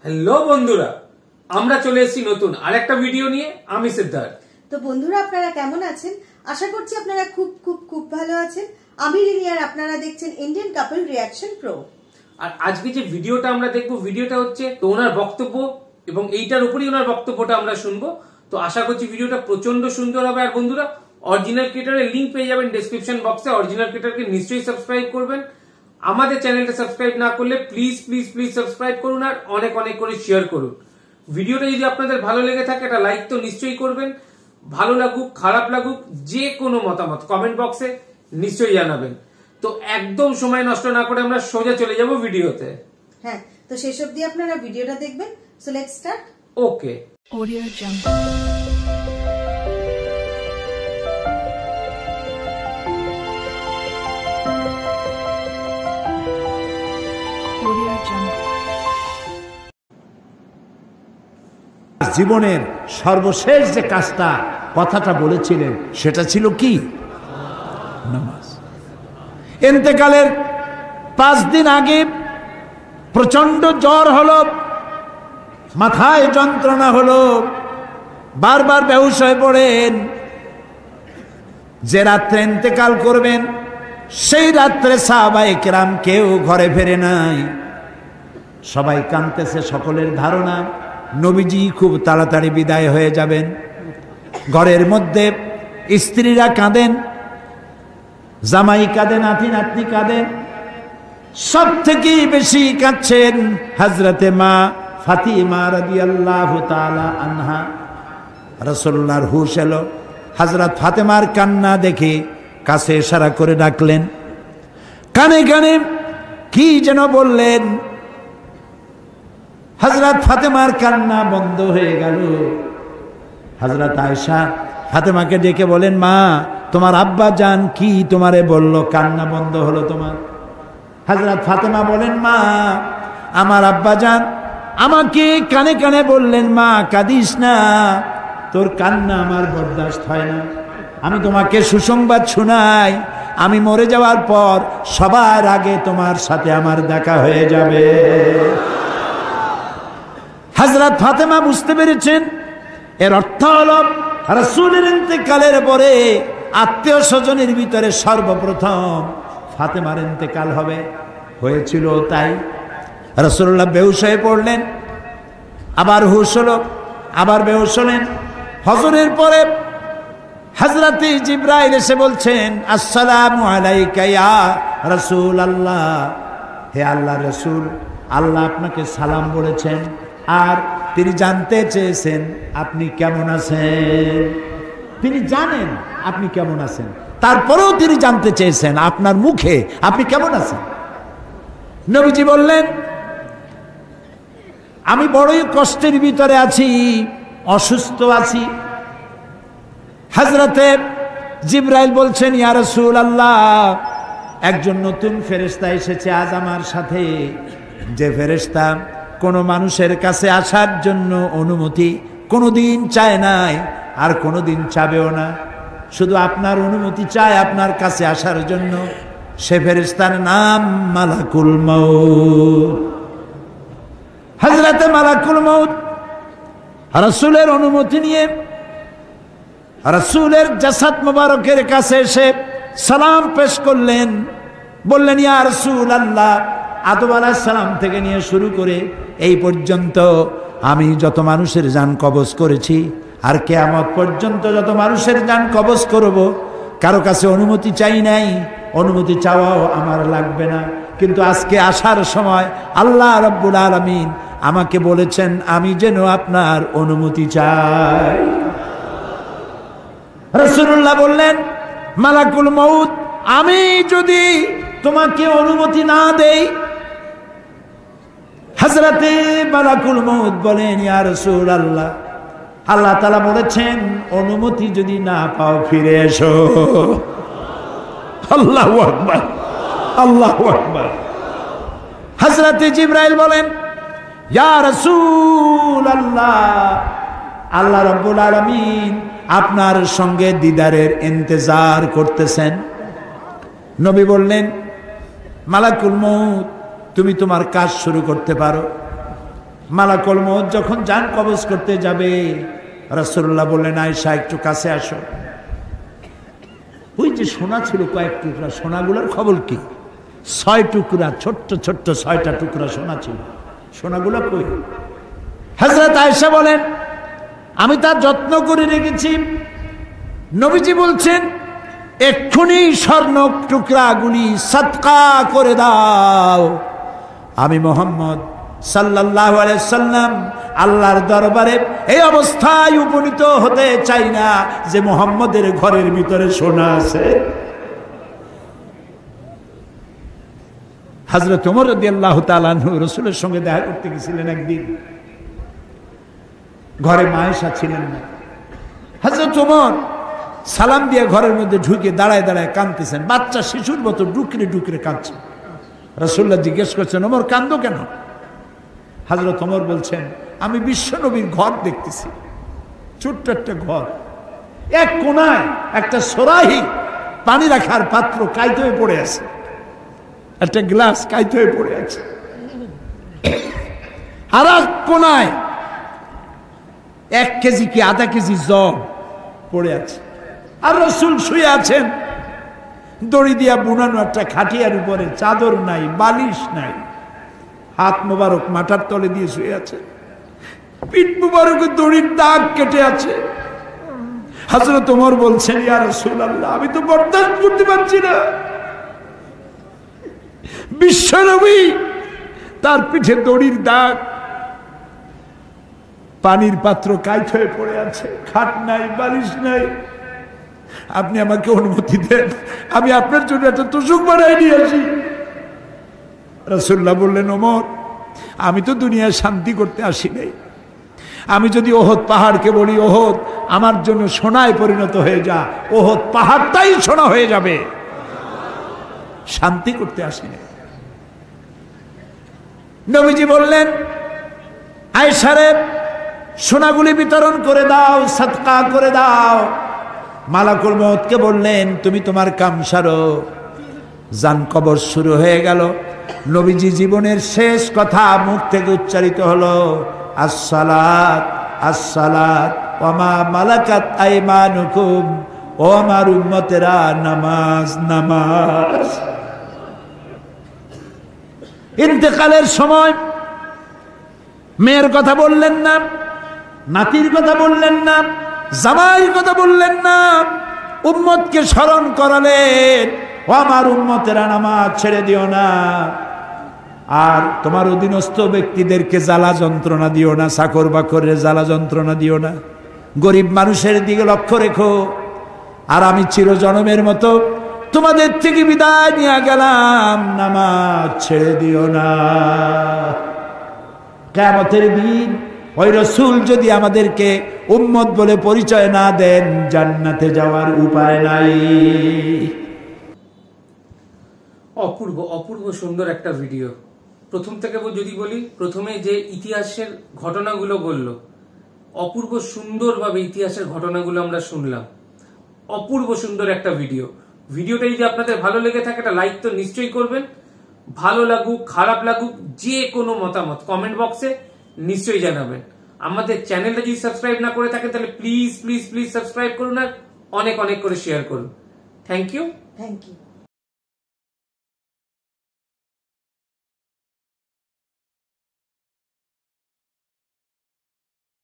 Hello বন্ধুরা, আমরা চলে এসেছি নতুন আরেকটা ভিডিও নিয়ে। আমি সিদ্ধার্থ। তো বন্ধুরা, আপনারা কেমন আছেন? আশা করছি আপনারা খুব খুব খুব ভালো আছেন। আমি রিনি, আর আপনারা দেখছেন ইন্ডিয়ান কাপল রিয়াকশন প্রো। আর আজকে যে ভিডিওটা আমরা দেখবো, ভিডিওটা হচ্ছে তো ওনার বক্তব্য, এবং এইটার উপরেই ওনার বক্তব্যটা আমরা শুনবো। তো আশা করছি ভিডিওটা প্রচন্ড সুন্দর হবে। আর বন্ধুরা, অরিজিনাল ক্রিয়েটরের লিঙ্ক পেয়ে যাবেন ডেসক্রিপশন বক্সে। অরিজিনাল ক্রিয়েটরকে নিশ্চয়ই সাবস্ক্রাইব করবেন। আমাদের চ্যানেলটা সাবস্ক্রাইব না করলে প্লিজ প্লিজ প্লিজ সাবস্ক্রাইব করুন, আর অনেক অনেক করে শেয়ার করুন। ভিডিওটা যদি আপনাদের ভালো লেগে থাকে, একটা লাইক তো নিশ্চয়ই করবেন। ভালো লাগুক খারাপ লাগুক, যে কোনো মতামত কমেন্ট বক্সে নিশ্চয়ই জানাবেন। তো একদম সময় নষ্ট না করে আমরা সোজা চলে যাব ভিডিওতে। হ্যাঁ, তো শেষ অবধি আপনারা ভিডিওটা দেখবেন। So let's start. Okay. Audio Jungle. Audio Jungle. জীবনের সর্বশেষ যে কাজটা কথাটা বলেছিলেন সেটা ছিল কি? নামাজ। ইন্তেকালের 5 দিন আগে প্রচন্ড জ্বর হলো, মাথায় যন্ত্রণা হলো, বারবার বেহুশ হয়ে পড়েন। যে রাত্রে ইন্তেকাল করবেন সেই রাত্রে সাহাবায়ে কেরাম কেউ ঘরে ফেরে নাই, সবাই কাঁদতেছে। সকলের ধারণা নবীজি খুব তাড়াতাড়ি বিদায় হয়ে যাবেন। ঘরের মধ্যে স্ত্রীরা কাঁদেন, জামাই কাঁদে, নাতি নাতনি কাঁদেন। সব থেকে বেশি কাঁদছেন হযরতে মা ফাতিমা রাদিয়াল্লাহু তাআলা আনহা। রাসূলুল্লাহর হুশ এলো, হযরত ফাতেমার কান্না দেখে কাছে ইশারা করে ডাকলেন, কানে কানে কি যেন বললেন। হযরত ফাতেমার কান্না বন্ধ হয়ে গেল। হযরত আয়েশা ফাতেমাকে ডেকে বলেন, মা, তোমার আব্বা জান কি তোমারে বলল, কান্না বন্ধ হলো তোমার? হযরত ফাতেমা বলেন, মা, আমার আব্বা জান আমাকে কানে কানে বললেন, মা কাঁদিস না, তোর কান্না আমার বরদাস্ত হয় না। আমি তোমাকে সুসংবাদ শোনাই, আমি মরে যাওয়ার পর সবার আগে তোমার সাথে আমার দেখা হয়ে যাবে। হযরত ফাতেমা বুঝতে পেরেছেন এর অর্থ হলো রাসূলের ইন্তেকালের পরে আত্মীয় স্বজনের ভিতরে সর্বপ্রথম ফাতেমার ইন্তেকাল হবে। হয়েছিল তাই। রাসূলুল্লাহ বেহুশ হয়ে পড়লেন, আবার হুশ হলো, আবার বেহুশ হলেন। হজরের পরে হযরত জিবরাইল এসে বলছেন, আসসালামু আলাইকা ইয়া রাসূলুল্লাহ, হে আল্লাহর রাসূল, আল্লাহ আপনাকে সালাম বলেছেন, আর তিনি জানতে চেয়েছেন আপনি কেমন আছেন। তিনি জানেন আপনি কেমন আছেন, তারপরেও তিনি জানতে চেয়েছেন আপনার মুখে আপনি কেমন আছেন। নবীজি বললেন, আমি বড়ই কষ্টের ভিতরে আছি, অসুস্থ আছি। হযরতে জিবরাইল বলছেন, ইয়া রাসূলুল্লাহ, একজন নতুন ফেরেশতা এসেছে আজ আমার সাথে, যে ফেরেশতা কোনো মানুষের কাছে আসার জন্য অনুমতি কোনোদিন চায় নাই, আর কোনোদিন চাবেও না, শুধু আপনার অনুমতি চায় আপনার কাছে আসার জন্য। সে ফেরেশতার নাম মালাকুল মউত। হযরতে মালাকুল মউত রাসূলের অনুমতি নিয়ে রাসূলের জাসাদ মুবারকের কাছে এসে সালাম পেশ করলেন। বললেন, ইয়া রাসূলুল্লাহ, আদম আলাইহিস সালাম থেকে নিয়ে শুরু করে এই পর্যন্ত আমি যত মানুষের জান কবজ করেছি, আর কিয়ামত পর্যন্ত যত মানুষের জান কবজ করব, কারো কাছে অনুমতি চাই নাই, অনুমতি চাওয়াও আমার লাগবে না। কিন্তু আজকে আসার সময় আল্লাহ রাব্বুল আলামিন আমাকে বলেছেন আমি যেন আপনার অনুমতি চাই। রাসূলুল্লাহ বললেন, মালাকুল মউত, আমি যদি তোমাকে অনুমতি না দেই? হযরতে মালাকুল মউত বলেন, ইয়া রাসূলুল্লাহ, আল্লাহ তাআলা বলেছেন অনুমতি যদি না পাও ফিরে এসো। আল্লাহু আকবার, আল্লাহু আকবার। হযরতে জিবরাইল বলেন, ইয়া রাসূলুল্লাহ, আল্লাহ রাব্বুল আলামিন আপনার সঙ্গে দিদারের ইন্তজার করতেছেন। নবী বললেন, মালাকুল মউত, তুমি তোমার কাজ শুরু করতে পারো। মালাকুল মউত যখন জান কবজ করতে যাবে, রাসূলুল্লাহ বললেন, আয়েশা একটু কাছে আসো। ওই যে সোনা ছিল কয়েক টুকরা, সোনাগুলোর খবর কি? 6 টুকরা, ছোট্ট ছোট্ট 6টা টুকরা সোনা ছিল, সোনাগুলো কই? হযরত আয়েশা বলেন, আমি তার যত্ন করে রেখেছি। নবীজি বলছেন, এক্ষুনি স্বর্ণ টুকরাগুলি সদকা করে দাও। আমি মুহাম্মদ সাল্লাল্লাহু আলাইহি সাল্লাম আল্লাহর দরবারে এই অবস্থায় উপনীত হতে চাই না যে মুহাম্মদের ঘরের ভিতরে সোনা আছে। হযরত ওমর রাদিয়াল্লাহু তাআলা আনহু রাসূলের সঙ্গে দেখা করতে গেছিলেন একদিন, ঘরে মা আয়েশা ছিলেন না। হযরত ওমর সালাম দিয়ে ঘরের মধ্যে ঢুকে দাঁড়ায় দাঁড়ায় কাঁদতেছেন, বাচ্চা শিশুর মতো ডুকরে ডুকরে কাঁদছে। রাসূলুল্লাহ জিজ্ঞেস করছেন, ওমর কান্দো কেন? হযরত ওমর বলছেন, আমি বিশ্ব নবীর ঘর দেখতেছি, ছোট্ট একটা ঘর, এক কোনায় একটা সরাহি পানি রাখার পাত্র কাইত হয়ে পড়ে আছে, একটা গ্লাস কাইত হয়ে পড়ে আছে, আর এক কোনায় 1 কেজি কি আধা কেজি জব পড়ে আছে, আর রাসূল শুয়ে আছেন দড়ি দিয়া বুনানো একটা খাটিয়ার উপরে, চাদর নাই, বালিশ নাই, হাত মোবারক মাথার তলে দিয়ে শুয়ে আছে, পিঠ মোবারকে দড়ির দাগ কেটে আছে। হযরত ওমর বলছেন, ইয়া রাসূলুল্লাহ, আমি তো বরদাস্ত করতে পারছি না। বিশ্বনবী, তার পিঠে দড়ির দাগ, পানির পাত্র কাইত হয়ে পড়ে আছে, খাট নাই, বালিশ নাই, আপনি আমাকে অনুমতি দেন, আমি আপনার জন্য একটা তোষক বানাই নিয়ে আসি। রাসূলুল্লাহ বললেন, ওমর, আমি তো দুনিয়ায় শান্তি করতে আসি নাই। আমি যদি ওহদ পাহাড়কে বলি, ওহদ আমার জন্য সোনায় পরিণত হয়ে যা, ওহদ পাহাড়টাই সোনা হয়ে যাবে। শান্তি করতে আসি নাই। নবীজি বললেন, আয়েশারে সোনাগুলি বিতরণ করে দাও, সদকা করে দাও। মালাকুল মউতকে বললেন, তুমি তোমার কাম সারো। জান কবর শুরু হয়ে গেল। নবীজি জীবনের শেষ কথা মুখ থেকে উচ্চারিত হলো, আসসালাত আসসালাত ওয়া মা মালাকাত আইমানুকুম, ও আমার উম্মতেরা, নামাজ নামাজ। ইন্তেকালের সময় মেয়ের কথা বললেন না, নাতির কথা বললেন না, জামাইয়ের কথা বললেন না, উম্মতকে স্মরণ করালেন, ও আমার উম্মতেরা, নামাজ ছেড়ে দিও না, আর তোমার অধীনস্থ ব্যক্তিদেরকে জ্বালা যন্ত্রণা দিও না, চাকর বাকরের জ্বালা যন্ত্রণা দিও না, গরিব মানুষের দিকে লক্ষ্য রেখো। আর আমি চিরজনমের মতো তোমাদের থেকে বিদায় নিয়ে গেলাম, নামাজ ছেড়ে দিও না। কিয়ামতের দিন ওই রাসূল যদি আমাদেরকে উম্মত বলে পরিচয় না দেন, জান্নাতে যাওয়ার উপায় নাই। অপূর্ব অপূর্ব সুন্দর একটা ভিডিও। প্রথম থেকে যদি বলি, প্রথমে যে ইতিহাসের ঘটনাগুলো বললো, অপূর্ব সুন্দরভাবে ইতিহাসের ঘটনাগুলো আমরা শুনলাম। অপূর্ব সুন্দর একটা ভিডিও। ভিডিওটা যদি আপনাদের ভালো লেগে থাকে, একটা লাইক তো নিশ্চয়ই করবেন। ভালো লাগুক খারাপ লাগুক, যে কোনো মতামত কমেন্ট বক্সে নিশ্চয়ই জানাবেন। আমাদের চ্যানেলটা যদি সাবস্ক্রাইব না করে থাকেন, তাহলে প্লিজ প্লিজ প্লিজ সাবস্ক্রাইব করুন, আর অনেক অনেক করে শেয়ার করুন। Thank you.